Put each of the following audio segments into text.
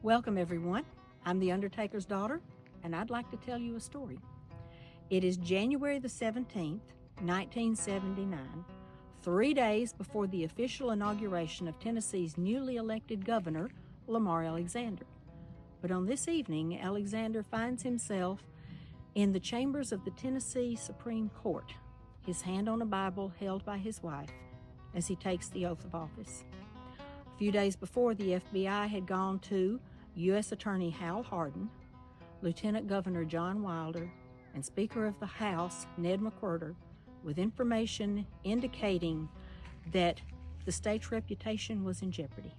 Welcome, everyone. I'm the Undertaker's daughter, and I'd like to tell you a story. It is January the 17th, 1979, 3 days before the official inauguration of Tennessee's newly elected governor, Lamar Alexander. But on this evening, Alexander finds himself in the chambers of the Tennessee Supreme Court, his hand on a Bible held by his wife as he takes the oath of office. A few days before, the FBI had gone to U.S. Attorney Hal Hardin, Lieutenant Governor John Wilder, and Speaker of the House Ned McWhorter with information indicating that the state's reputation was in jeopardy.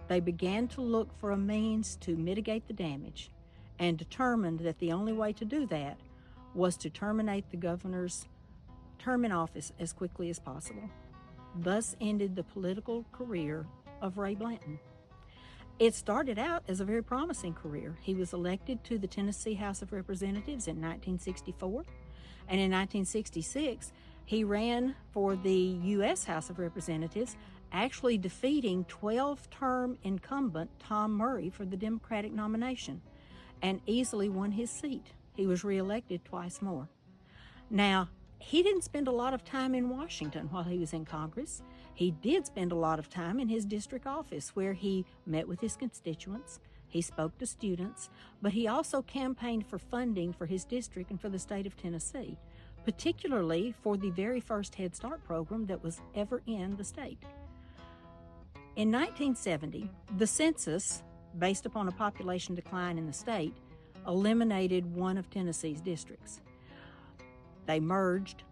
They began to look for a means to mitigate the damage and determined that the only way to do that was to terminate the governor's term in office as quickly as possible. Thus ended the political career of Ray Blanton. It started out as a very promising career. He was elected to the Tennessee House of Representatives in 1964, and in 1966, he ran for the U.S. House of Representatives, actually defeating 12-term incumbent Tom Murray for the Democratic nomination, and easily won his seat. He was reelected twice more. Now, he didn't spend a lot of time in Washington while he was in Congress. He did spend a lot of time in his district office where he met with his constituents, he spoke to students, but he also campaigned for funding for his district and for the state of Tennessee, particularly for the very first Head Start program that was ever in the state. In 1970, the census, based upon a population decline in the state, eliminated one of Tennessee's districts. They merged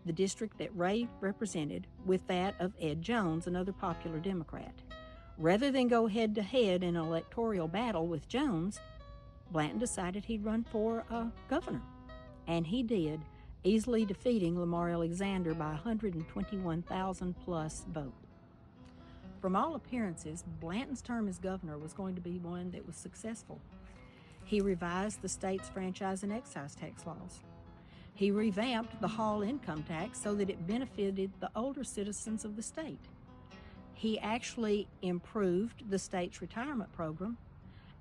the district that Ray represented with that of Ed Jones, another popular Democrat. Rather than go head-to-head in an electoral battle with Jones, Blanton decided he'd run for governor. And he did, easily defeating Lamar Alexander by 121,000 plus vote. From all appearances, Blanton's term as governor was going to be one that was successful. He revised the state's franchise and excise tax laws. He revamped the Hall income tax so that it benefited the older citizens of the state. He actually improved the state's retirement program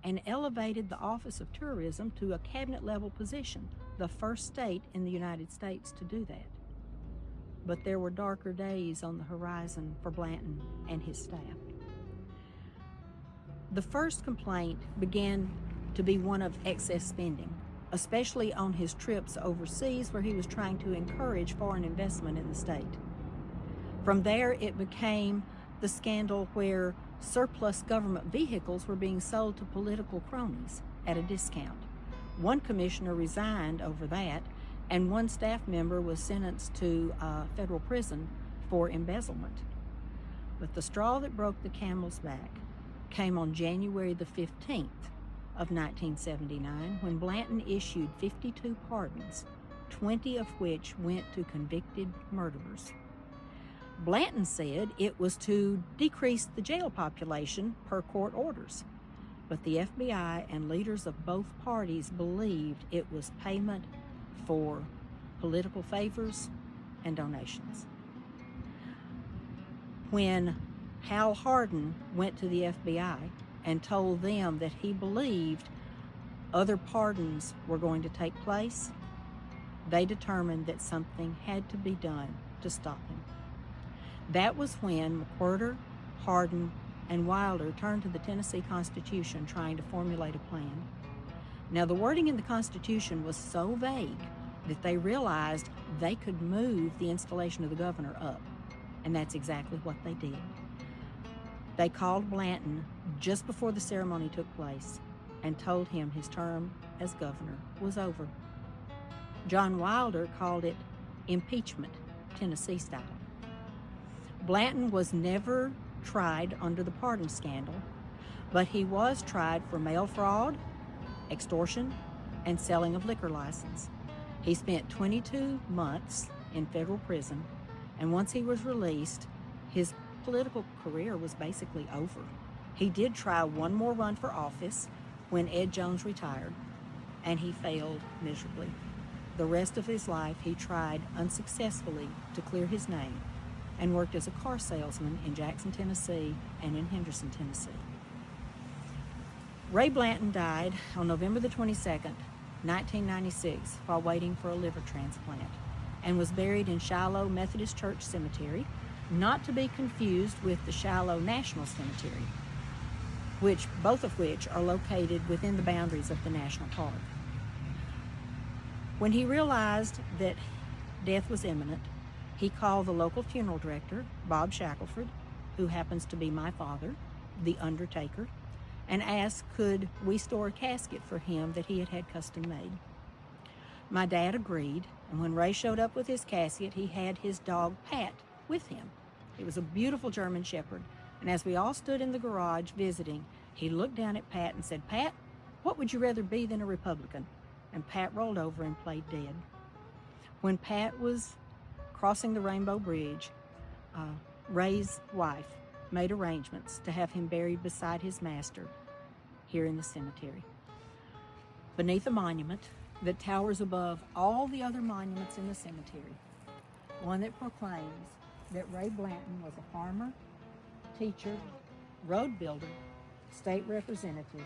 and elevated the Office of Tourism to a cabinet-level position, the first state in the United States to do that. But there were darker days on the horizon for Blanton and his staff. The first complaint began to be one of excess spending, especially on his trips overseas where he was trying to encourage foreign investment in the state. From there, it became the scandal where surplus government vehicles were being sold to political cronies at a discount. One commissioner resigned over that, and one staff member was sentenced to federal prison for embezzlement. But the straw that broke the camel's back came on January the 15th of 1979 when Blanton issued 52 pardons, 20 of which went to convicted murderers. Blanton said it was to decrease the jail population per court orders, but the FBI and leaders of both parties believed it was payment for political favors and donations. When Hal Hardin went to the FBI and told them that he believed other pardons were going to take place, they determined that something had to be done to stop him. That was when McWhorter, Hardin, and Wilder turned to the Tennessee Constitution trying to formulate a plan. Now, the wording in the Constitution was so vague that they realized they could move the installation of the governor up, and that's exactly what they did. They called Blanton just before the ceremony took place and told him his term as governor was over. John Wilder called it impeachment, Tennessee style. Blanton was never tried under the pardon scandal, but he was tried for mail fraud, extortion, and selling of liquor license. He spent 22 months in federal prison, and once he was released, his political career was basically over. He did try one more run for office when Ed Jones retired, and he failed miserably. The rest of his life, he tried unsuccessfully to clear his name and worked as a car salesman in Jackson, Tennessee, and in Henderson, Tennessee. Ray Blanton died on November the 22nd, 1996, while waiting for a liver transplant, and was buried in Shiloh Methodist Church Cemetery, not to be confused with the Shiloh National Cemetery, both of which are located within the boundaries of the national park. When he realized that death was imminent, he called the local funeral director, Bob Shackelford, who happens to be my father, the Undertaker, and asked could we store a casket for him that he had had custom made. My dad agreed, and when Ray showed up with his casket, he had his dog Pat with him. It was a beautiful German Shepherd, and as we all stood in the garage visiting, he looked down at Pat and said, "Pat, what would you rather be than a Republican?" And Pat rolled over and played dead. When Pat was crossing the Rainbow Bridge, Ray's wife made arrangements to have him buried beside his master here in the cemetery, beneath a monument that towers above all the other monuments in the cemetery, one that proclaims that Ray Blanton was a farmer, teacher, road builder, state representative,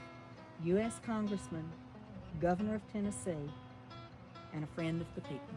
U.S. Congressman, Governor of Tennessee, and a friend of the people.